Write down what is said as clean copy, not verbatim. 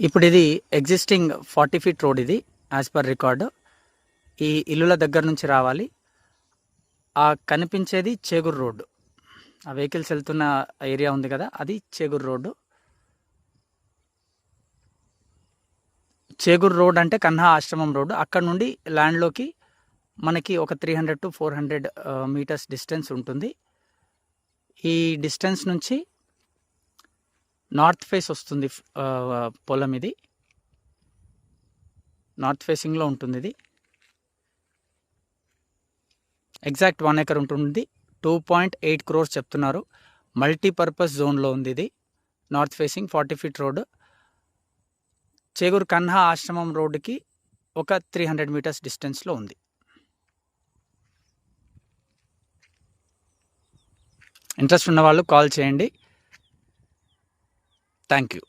ఇప్పుడు ఇది existing 40 feet road. ఇది యాజ్ పర్ రికార్డు. ఈ ఇల్లుల దగ్గర నుంచి రావాలి. ఆ కనిపించేది చేగురు రోడ్డు. ఆ వెహికల్స్ వెళ్తున్న ఏరియా ఉంది కదా, అది చేగురు రోడ్డు. చేగురు రోడ్ అంటే కన్హా ఆశ్రమం రోడ్డు. అక్కడ నుండి ల్యాండ్లోకి మనకి ఒక 300 to 400 మీటర్స్ డిస్టెన్స్ ఉంటుంది. ఈ డిస్టెన్స్ నుంచి నార్త్ ఫేస్ వస్తుంది పొలం. ఇది నార్త్ ఫేసింగ్లో ఉంటుంది. ఇది ఎగ్జాక్ట్ 1 ఎకర్ ఉంటుంది. 2.8 crores చెప్తున్నారు. మల్టీపర్పస్ జోన్లో ఉంది. ఇది north facing 40 feet road. Cheguru Kanha ఆశ్రమం రోడ్డుకి ఒక 300 మీటర్స్ డిస్టెన్స్లో ఉంది. ఇంట్రెస్ట్ ఉన్న వాళ్ళు కాల్ చేయండి. Thank you.